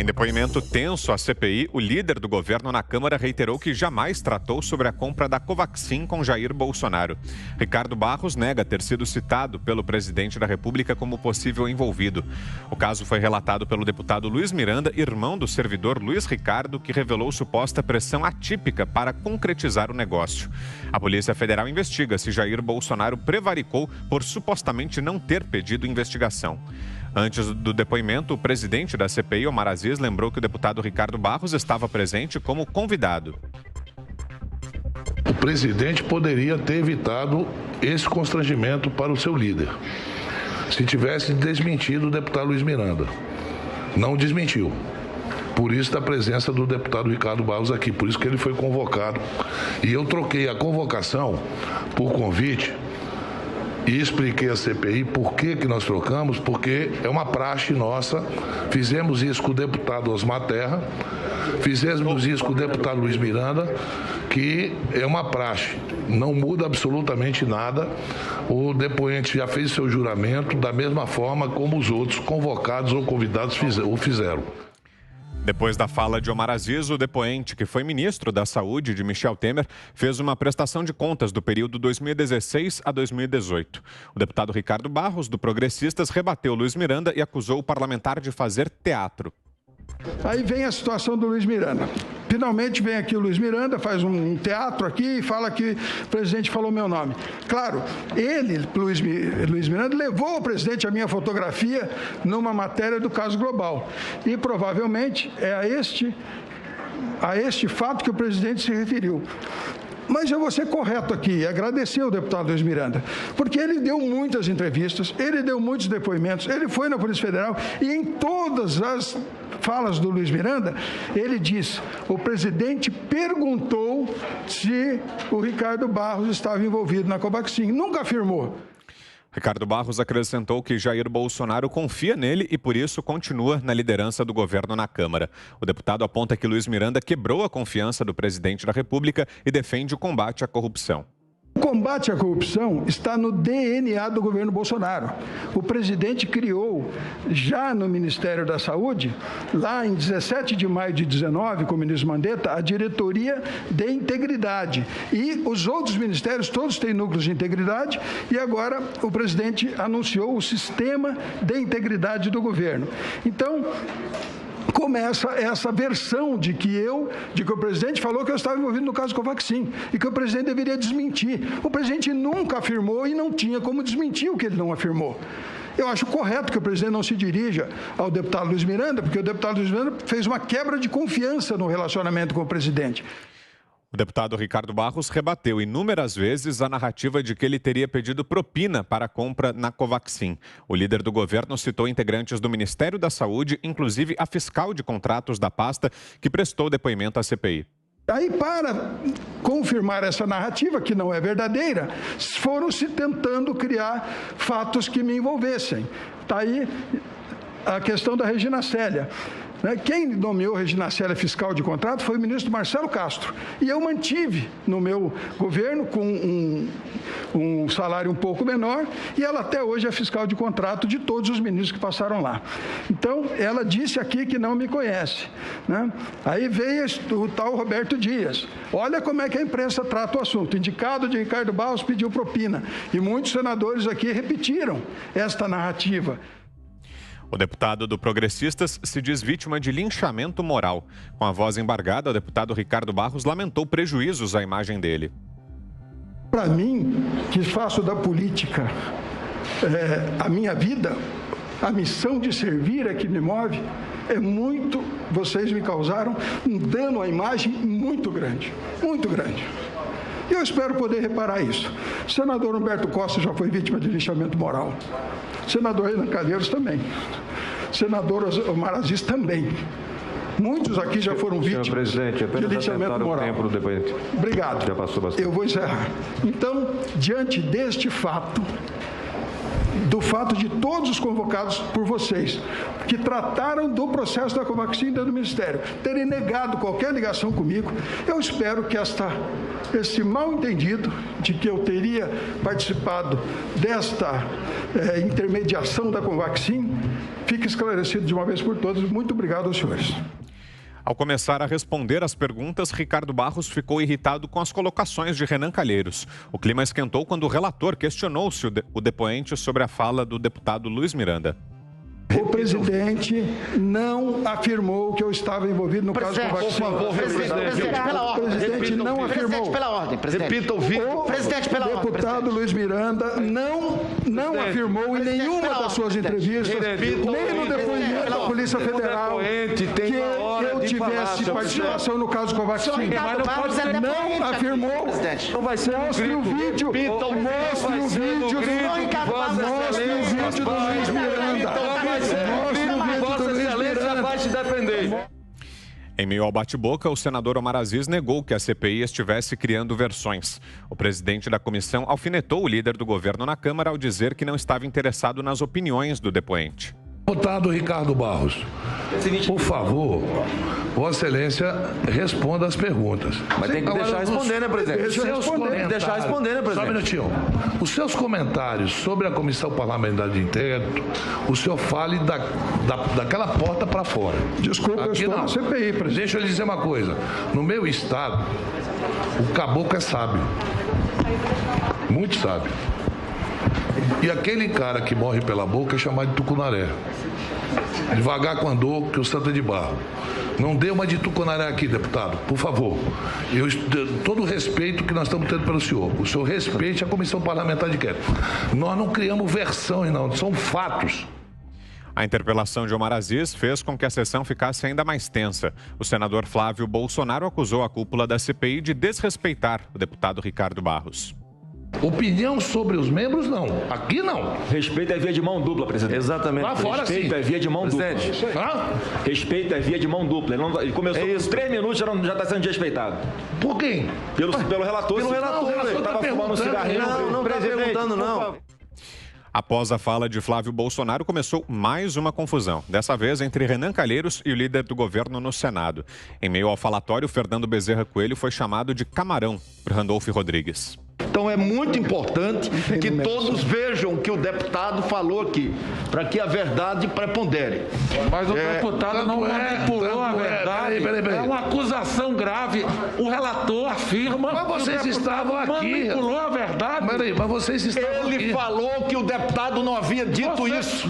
Em depoimento tenso à CPI, o líder do governo na Câmara reiterou que jamais tratou sobre a compra da Covaxin com Jair Bolsonaro. Ricardo Barros nega ter sido citado pelo presidente da República como possível envolvido. O caso foi relatado pelo deputado Luiz Miranda, irmão do servidor Luiz Ricardo, que revelou suposta pressão atípica para concretizar o negócio. A Polícia Federal investiga se Jair Bolsonaro prevaricou por supostamente não ter pedido investigação. Antes do depoimento, o presidente da CPI, Omar Aziz, lembrou que o deputado Ricardo Barros estava presente como convidado. O presidente poderia ter evitado esse constrangimento para o seu líder, se tivesse desmentido o deputado Luiz Miranda. Não desmentiu. Por isso da presença do deputado Ricardo Barros aqui, por isso que ele foi convocado. E eu troquei a convocação por convite e expliquei à CPI por que nós trocamos, porque é uma praxe nossa. Fizemos isso com o deputado Osmar Terra, fizemos isso com o deputado Luiz Miranda, que é uma praxe, não muda absolutamente nada. O depoente já fez seu juramento da mesma forma como os outros convocados ou convidados o fizeram. Depois da fala de Omar Aziz, o depoente, que foi ministro da Saúde de Michel Temer, fez uma prestação de contas do período 2016 a 2018. O deputado Ricardo Barros, do Progressistas, rebateu Luiz Miranda e acusou o parlamentar de fazer teatro. Aí vem a situação do Luiz Miranda. Finalmente vem aqui o Luiz Miranda, faz um teatro aqui e fala que o presidente falou meu nome. Claro, ele, Luiz Miranda, levou ao presidente a minha fotografia numa matéria do Caso Global. E provavelmente é a este fato que o presidente se referiu. Mas eu vou ser correto aqui e agradecer ao deputado Luiz Miranda, porque ele deu muitas entrevistas, ele deu muitos depoimentos, ele foi na Polícia Federal e em todas as falas do Luiz Miranda, ele diz: o presidente perguntou se o Ricardo Barros estava envolvido na Covaxin, nunca afirmou. Ricardo Barros acrescentou que Jair Bolsonaro confia nele e, por isso, continua na liderança do governo na Câmara. O deputado aponta que Luiz Miranda quebrou a confiança do presidente da República e defende o combate à corrupção. O combate à corrupção está no DNA do governo Bolsonaro. O presidente criou, já no Ministério da Saúde, lá em 17 de maio de 19, com o ministro Mandetta, a Diretoria de Integridade. E os outros ministérios, todos têm núcleos de integridade, e agora o presidente anunciou o sistema de integridade do governo. Então, começa essa versão de que o presidente falou que eu estava envolvido no caso Covaxin e que o presidente deveria desmentir. O presidente nunca afirmou e não tinha como desmentir o que ele não afirmou. Eu acho correto que o presidente não se dirija ao deputado Luiz Miranda, porque o deputado Luiz Miranda fez uma quebra de confiança no relacionamento com o presidente. O deputado Ricardo Barros rebateu inúmeras vezes a narrativa de que ele teria pedido propina para a compra na Covaxin. O líder do governo citou integrantes do Ministério da Saúde, inclusive a fiscal de contratos da pasta, que prestou depoimento à CPI. Aí, para confirmar essa narrativa, que não é verdadeira, foram se tentando criar fatos que me envolvessem. Está aí a questão da Regina Célia. Quem nomeou Regina Célia fiscal de contrato foi o ministro Marcelo Castro. E eu mantive no meu governo com um salário um pouco menor, e ela até hoje é fiscal de contrato de todos os ministros que passaram lá. Então, ela disse aqui que não me conhece. Aí veio o tal Roberto Dias. Olha como é que a imprensa trata o assunto. Indicado de Ricardo Barros pediu propina. E muitos senadores aqui repetiram esta narrativa. O deputado do Progressistas se diz vítima de linchamento moral. Com a voz embargada, o deputado Ricardo Barros lamentou prejuízos à imagem dele. Para mim, que faço da política a minha vida, a missão de servir é que me move, vocês me causaram um dano à imagem muito grande, muito grande. E eu espero poder reparar isso. O senador Humberto Costa já foi vítima de linchamento moral. O senador Renan Calheiros também. O senador Omar Aziz também. Muitos aqui já foram vítimas de linchamento moral. O tempo do depoimento. Obrigado. Já passou bastante. Eu vou encerrar. Então, diante deste fato, do fato de todos os convocados por vocês, que trataram do processo da Covaxin dentro do Ministério, terem negado qualquer ligação comigo. Eu espero que esse mal-entendido de que eu teria participado desta intermediação da Covaxin fique esclarecido de uma vez por todas. Muito obrigado aos senhores. Ao começar a responder às perguntas, Ricardo Barros ficou irritado com as colocações de Renan Calheiros. O clima esquentou quando o relator questionou-se o depoente sobre a fala do deputado Luiz Miranda. O presidente não afirmou que eu estava envolvido no caso Covaxin. Por favor, presidente, pela ordem. O presidente não afirmou. Presidente, pela ordem. Presidente. Repita o vídeo. O deputado Luiz Miranda não afirmou em nenhuma das suas entrevistas, nem no depoimento da Polícia Federal, que eu tivesse participação no caso Covaxin. Não afirmou. Não vai ser Mostre o vídeo. Mostre o vídeo do Luiz Miranda. Vossa Excelência vai se defender. Em meio ao bate-boca, o senador Omar Aziz negou que a CPI estivesse criando versões. O presidente da comissão alfinetou o líder do governo na Câmara ao dizer que não estava interessado nas opiniões do depoente. Deputado Ricardo Barros, por favor, Vossa Excelência responda as perguntas. Mas tem que deixar responder, né, presidente? Tem que deixar responder, né, presidente? Só um minutinho. Os seus comentários sobre a Comissão Parlamentar de Inquérito, o senhor fale daquela porta para fora. Desculpa, eu estou na CPI, presidente. Deixa eu lhe dizer uma coisa. No meu estado, o caboclo é sábio. Muito sábio. E aquele cara que morre pela boca é chamado de tucunaré. Devagar com andor, que o santo é de barro. Não dê uma de tucunaré aqui, deputado, por favor. Todo o respeito que nós estamos tendo pelo senhor. O senhor respeite a Comissão Parlamentar de Inquérito. Nós não criamos versões, não. São fatos. A interpelação de Omar Aziz fez com que a sessão ficasse ainda mais tensa. O senador Flávio Bolsonaro acusou a cúpula da CPI de desrespeitar o deputado Ricardo Barros. Opinião sobre os membros, não. Aqui, não. Respeito é via de mão dupla, presidente. Exatamente. Lá fora, sim. Respeito é via de mão dupla. Hã? Respeito é via de mão dupla. Ele começou com 3 minutos, já está sendo desrespeitado. Por quem? Pelo relator. Pelo relator, ele estava fumando um cigarrinho. Não está perguntando, não. Após a fala de Flávio Bolsonaro, começou mais uma confusão, dessa vez entre Renan Calheiros e o líder do governo no Senado. Em meio ao falatório, Fernando Bezerra Coelho foi chamado de camarão por Randolfo Rodrigues. Então é muito importante que todos vejam o que o deputado falou aqui, para que a verdade prepondere. Mas o deputado não manipulou a verdade. É uma acusação grave. O relator afirma. Mas vocês estavam aqui. Manipulou a verdade. Mas vocês estavam aqui. Ele falou que o deputado não havia dito isso.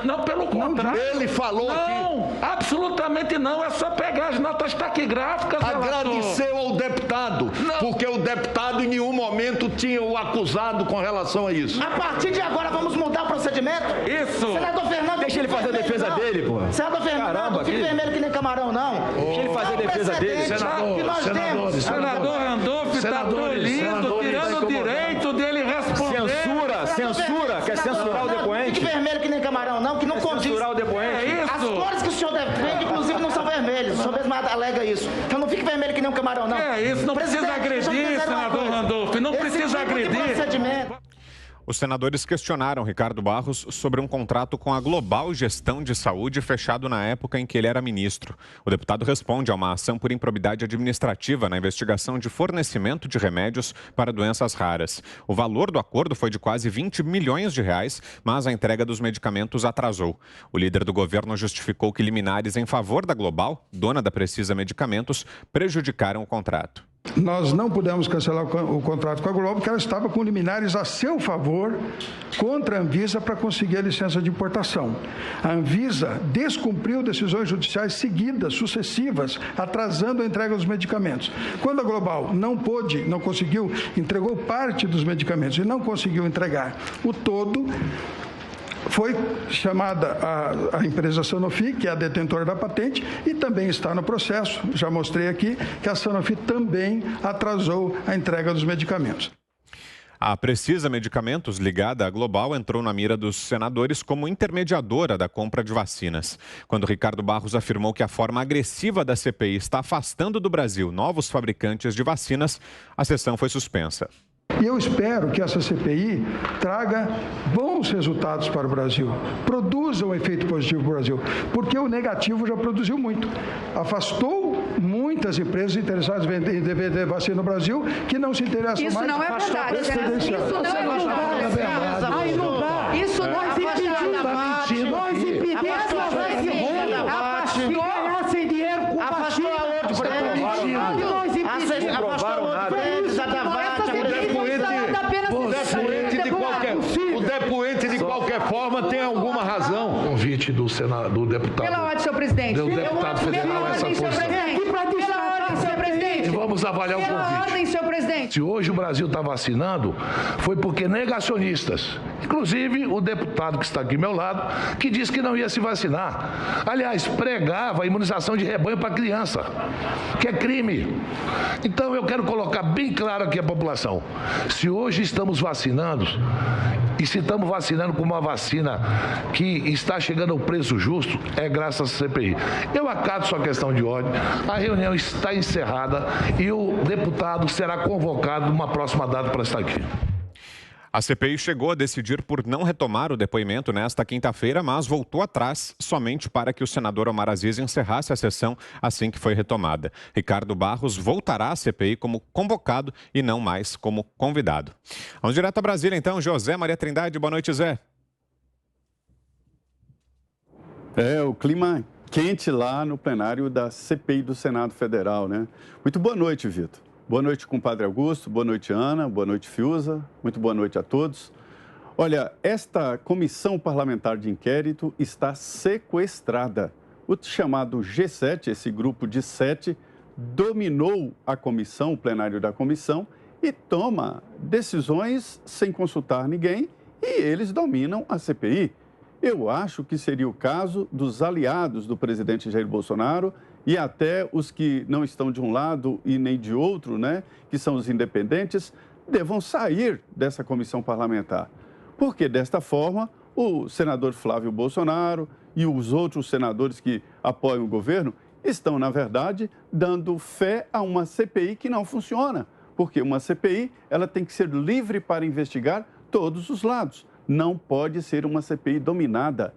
Não, pelo contrário. Ele falou aqui. Não, absolutamente não. É só pegar as notas taquigráficas. Agradeceu ao deputado, porque o deputado em nenhum momento tinha o acusado com relação a isso. A partir de agora vamos mudar o procedimento? Isso. Senador Fernando... Deixa ele fazer a defesa dele, pô. Senador Fernando, não fique vermelho que nem camarão, não. Deixa ele fazer a defesa dele. Senador Randolfo está tolindo, tirando o direito dele responder. Censura, quer censurar o depoente? Fique vermelho que nem camarão, não, que não condiz. Censurar o depoente. É isso. As cores que o senhor defende, inclusive, não são vermelhas. O senhor mesmo alega isso. Então não fique vermelho que nem um camarão, não. É isso, não precisa agredir, senador Randolfo. Não precisa agredir. Os senadores questionaram Ricardo Barros sobre um contrato com a Global Gestão de Saúde fechado na época em que ele era ministro. O deputado responde a uma ação por improbidade administrativa na investigação de fornecimento de remédios para doenças raras. O valor do acordo foi de quase 20 milhões de reais, mas a entrega dos medicamentos atrasou. O líder do governo justificou que liminares em favor da Global, dona da Precisa Medicamentos, prejudicaram o contrato. Nós não pudemos cancelar o contrato com a Globo, porque ela estava com liminares a seu favor contra a Anvisa para conseguir a licença de importação. A Anvisa descumpriu decisões judiciais seguidas, sucessivas, atrasando a entrega dos medicamentos. Quando a Global não conseguiu, entregou parte dos medicamentos e não conseguiu entregar o todo, foi chamada a empresa Sanofi, que é a detentora da patente, e também está no processo. Já mostrei aqui que a Sanofi também atrasou a entrega dos medicamentos. A Precisa Medicamentos, ligada à Global, entrou na mira dos senadores como intermediadora da compra de vacinas. Quando Ricardo Barros afirmou que a forma agressiva da CPI está afastando do Brasil novos fabricantes de vacinas, a sessão foi suspensa. E eu espero que essa CPI traga bons resultados para o Brasil, produza um efeito positivo para o Brasil, porque o negativo já produziu muito. Afastou muitas empresas interessadas em vender vacina no Brasil que não se interessam isso mais. Não é verdade, isso não é verdade. Isso não é verdade. Nós impedimos a vacina sem dinheiro com afastou a outro prêmio. Afastou outro prêmio, o depoente de qualquer forma tem alguma razão. Convite do deputado. Pela ordem, senhor presidente. Do deputado federal essa posição. Pela ordem, senhor presidente. E vamos avaliar o convite. Pela ordem, senhor presidente. Se hoje o Brasil está vacinando, foi porque negacionistas, inclusive o deputado que está aqui ao meu lado, que disse que não ia se vacinar. Aliás, pregava a imunização de rebanho para criança, que é crime. Então eu quero colocar bem claro aqui a população. Se hoje estamos vacinando, e se estamos vacinando com uma vacina que está chegando ao preço justo, é graças à CPI. Eu acato sua questão de ordem, a reunião está encerrada e o deputado será convocado numa próxima data para estar aqui. A CPI chegou a decidir por não retomar o depoimento nesta quinta-feira, mas voltou atrás somente para que o senador Omar Aziz encerrasse a sessão assim que foi retomada. Ricardo Barros voltará à CPI como convocado e não mais como convidado. Vamos direto a Brasília, então. José Maria Trindade, boa noite, Zé. O clima quente lá no plenário da CPI do Senado Federal, né? Muito boa noite, Vitor. Boa noite, compadre Augusto. Boa noite, Ana. Boa noite, Fiuza. Muito boa noite a todos. Olha, esta comissão parlamentar de inquérito está sequestrada. O chamado G7, esse grupo de 7, dominou a comissão, o plenário da comissão, e toma decisões sem consultar ninguém, e eles dominam a CPI. Eu acho que seria o caso dos aliados do presidente Jair Bolsonaro e até os que não estão de um lado e nem de outro, né, que são os independentes, devam sair dessa comissão parlamentar. Porque, desta forma, o senador Flávio Bolsonaro e os outros senadores que apoiam o governo estão, na verdade, dando fé a uma CPI que não funciona. Porque uma CPI, ela tem que ser livre para investigar todos os lados. Não pode ser uma CPI dominada.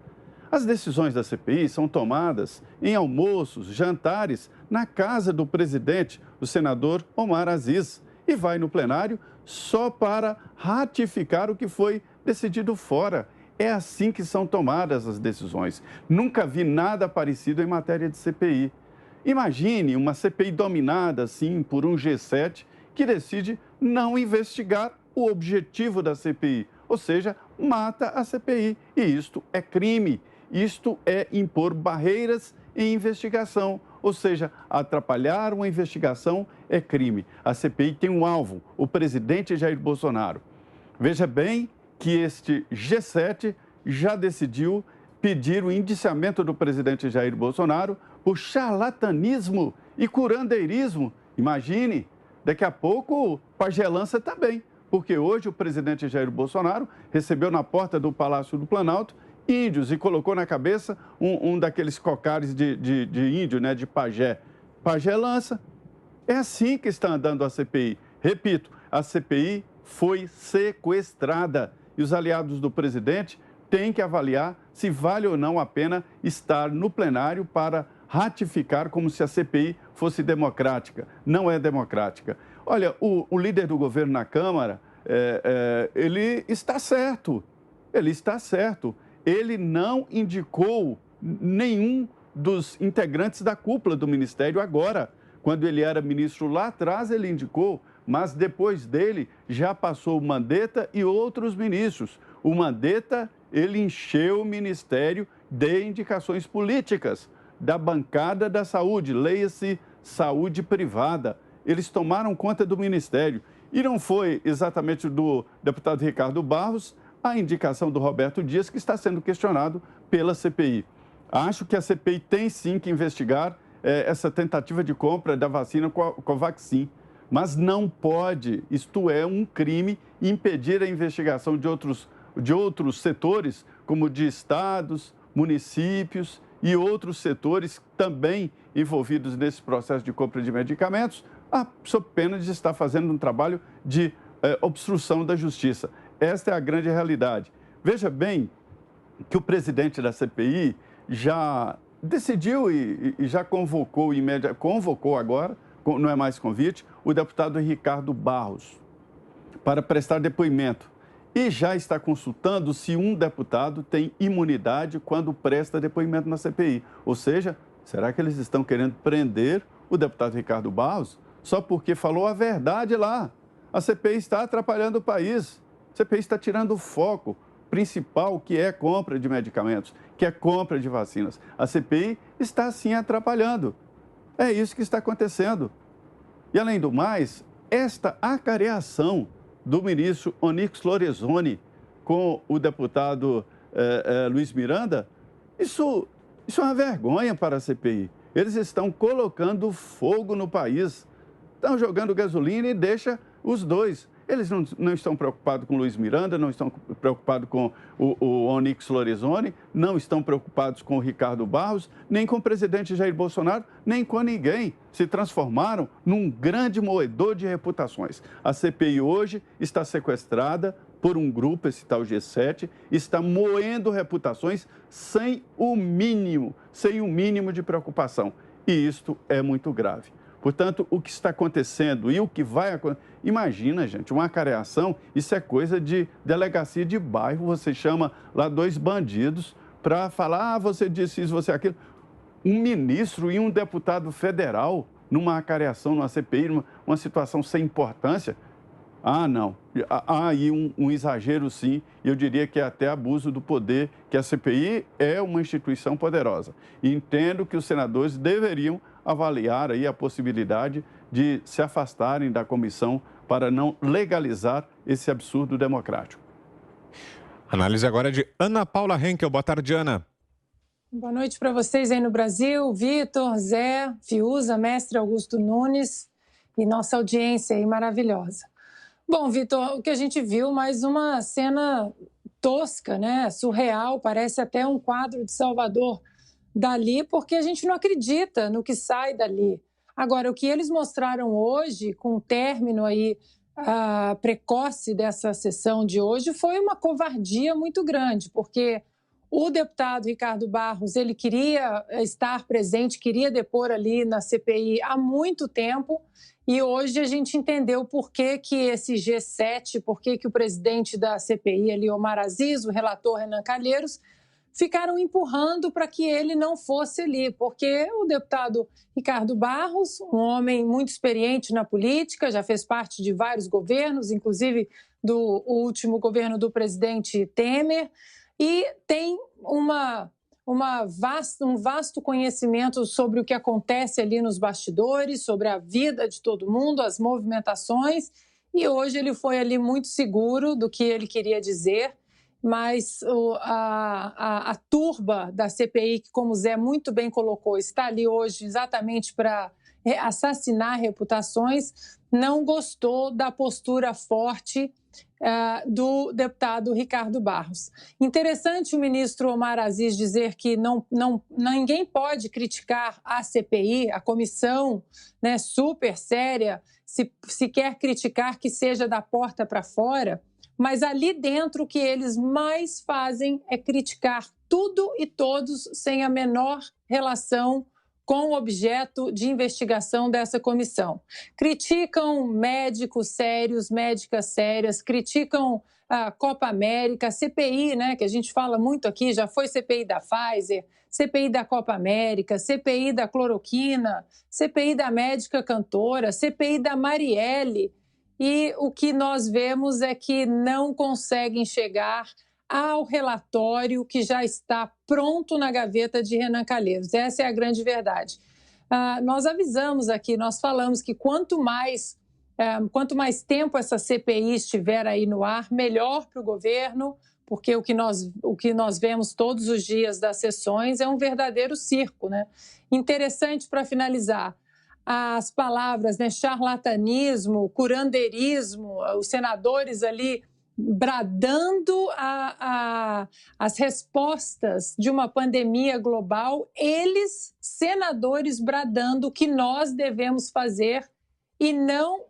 As decisões da CPI são tomadas em almoços, jantares, na casa do presidente, o senador Omar Aziz, e vai no plenário só para ratificar o que foi decidido fora. É assim que são tomadas as decisões. Nunca vi nada parecido em matéria de CPI. Imagine uma CPI dominada, assim, por um G7 que decide não investigar o objetivo da CPI, ou seja, mata a CPI. E isto é crime. Isto é impor barreiras em investigação, ou seja, atrapalhar uma investigação é crime. A CPI tem um alvo, o presidente Jair Bolsonaro. Veja bem que este G7 já decidiu pedir o indiciamento do presidente Jair Bolsonaro por charlatanismo e curandeirismo. Imagine, daqui a pouco pagelança também, porque hoje o presidente Jair Bolsonaro recebeu na porta do Palácio do Planalto índios e colocou na cabeça um daqueles cocares de índio, né, de pajé. Pagelança. É assim que está andando a CPI. Repito, a CPI foi sequestrada e os aliados do presidente têm que avaliar se vale ou não a pena estar no plenário para ratificar como se a CPI fosse democrática. Não é democrática. Olha, o líder do governo na Câmara, ele está certo. Ele está certo. Ele não indicou nenhum dos integrantes da cúpula do Ministério agora. Quando ele era ministro lá atrás, ele indicou, mas depois dele já passou o Mandetta e outros ministros. O Mandetta, ele encheu o Ministério de indicações políticas da bancada da saúde, leia-se saúde privada. Eles tomaram conta do Ministério. E não foi exatamente do deputado Ricardo Barros a indicação do Roberto Dias, que está sendo questionado pela CPI. Acho que a CPI tem sim que investigar essa tentativa de compra da vacina Covaxin, mas não pode, isto é um crime, impedir a investigação de outros setores, como de estados, municípios e outros setores também envolvidos nesse processo de compra de medicamentos, sob pena de estar fazendo um trabalho de obstrução da justiça. Esta é a grande realidade. Veja bem que o presidente da CPI já decidiu e já convocou agora, não é mais convite, o deputado Ricardo Barros para prestar depoimento. E já está consultando se um deputado tem imunidade quando presta depoimento na CPI. Ou seja, será que eles estão querendo prender o deputado Ricardo Barros só porque falou a verdade lá? A CPI está atrapalhando o país. A CPI está tirando o foco principal, que é compra de medicamentos, que é compra de vacinas. A CPI está, sim, atrapalhando. É isso que está acontecendo. E, além do mais, esta acareação do ministro Onyx Lorenzoni com o deputado Luiz Miranda, isso é uma vergonha para a CPI. Eles estão colocando fogo no país, estão jogando gasolina e deixa os dois. Eles não estão preocupados com o Luiz Miranda, não estão preocupados com o Onyx Lorenzoni, não estão preocupados com o Ricardo Barros, nem com o presidente Jair Bolsonaro, nem com ninguém. Se transformaram num grande moedor de reputações. A CPI hoje está sequestrada por um grupo, esse tal G7, está moendo reputações sem o mínimo de preocupação. E isto é muito grave. Portanto, o que está acontecendo e o que vai acontecer... Imagina, gente, uma acareação, isso é coisa de delegacia de bairro. Você chama lá dois bandidos para falar, você disse isso, você aquilo. Um ministro e um deputado federal numa acareação, numa CPI, uma situação sem importância. Ah, não. Há aí um exagero, sim. Eu diria que é até abuso do poder, que a CPI é uma instituição poderosa. E entendo que os senadores deveriam avaliar aí a possibilidade de se afastarem da comissão para não legalizar esse absurdo democrático. Análise agora de Ana Paula Henkel. Boa tarde, Ana. Boa noite para vocês aí no Brasil, Vitor, Zé, Fiuza, mestre Augusto Nunes e nossa audiência aí maravilhosa. Bom, Vitor, o que a gente viu, mais uma cena tosca, né? Surreal, parece até um quadro de Salvador Dalí, porque a gente não acredita no que sai dali. Agora, o que eles mostraram hoje, com o término aí precoce dessa sessão de hoje, foi uma covardia muito grande, porque o deputado Ricardo Barros, ele queria estar presente, queria depor ali na CPI há muito tempo, e hoje a gente entendeu por que esse G7, por que o presidente da CPI, ali, Omar Aziz, o relator Renan Calheiros, ficaram empurrando para que ele não fosse ali, porque o deputado Ricardo Barros, um homem muito experiente na política, já fez parte de vários governos, inclusive do último governo do presidente Temer, e tem um vasto conhecimento sobre o que acontece ali nos bastidores, sobre a vida de todo mundo, as movimentações, e hoje ele foi ali muito seguro do que ele queria dizer, mas a turba da CPI, que, como o Zé muito bem colocou, está ali hoje exatamente para assassinar reputações, não gostou da postura forte do deputado Ricardo Barros. Interessante o ministro Omar Aziz dizer que ninguém pode criticar a CPI, a comissão, né, super séria, se quer criticar que seja da porta para fora, mas ali dentro o que eles mais fazem é criticar tudo e todos sem a menor relação com o objeto de investigação dessa comissão. Criticam médicos sérios, médicas sérias, criticam a Copa América, a CPI, né, que a gente fala muito aqui, já foi CPI da Pfizer, CPI da Copa América, CPI da cloroquina, CPI da médica cantora, CPI da Marielle. E o que nós vemos é que não conseguem chegar ao relatório que já está pronto na gaveta de Renan Calheiros. Essa é a grande verdade. Nós avisamos aqui, nós falamos que quanto mais tempo essa CPI estiver aí no ar, melhor para o governo, porque o que nós vemos todos os dias das sessões é um verdadeiro circo, né? Interessante, para finalizar, as palavras, né, charlatanismo, curandeirismo, os senadores ali bradando as respostas de uma pandemia global, eles, senadores, bradando o que nós devemos fazer e não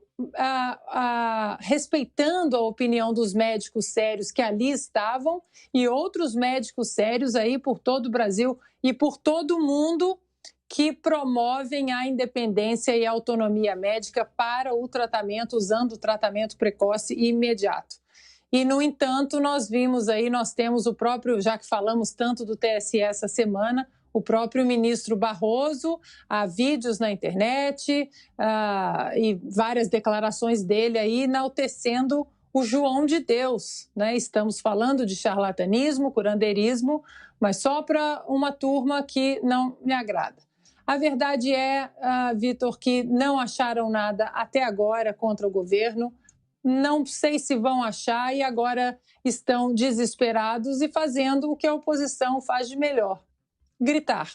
respeitando a opinião dos médicos sérios que ali estavam e outros médicos sérios aí por todo o Brasil e por todo o mundo que promovem a independência e a autonomia médica para o tratamento, usando o tratamento precoce e imediato. E, no entanto, nós vimos aí, nós temos o próprio, já que falamos tanto do TSE essa semana, o próprio ministro Barroso, há vídeos na internet e várias declarações dele aí enaltecendo o João de Deus, né? Estamos falando de charlatanismo, curandeirismo, mas só para uma turma que não me agrada. A verdade é, Vitor, que não acharam nada até agora contra o governo. Não sei se vão achar e agora estão desesperados e fazendo o que a oposição faz de melhor: gritar.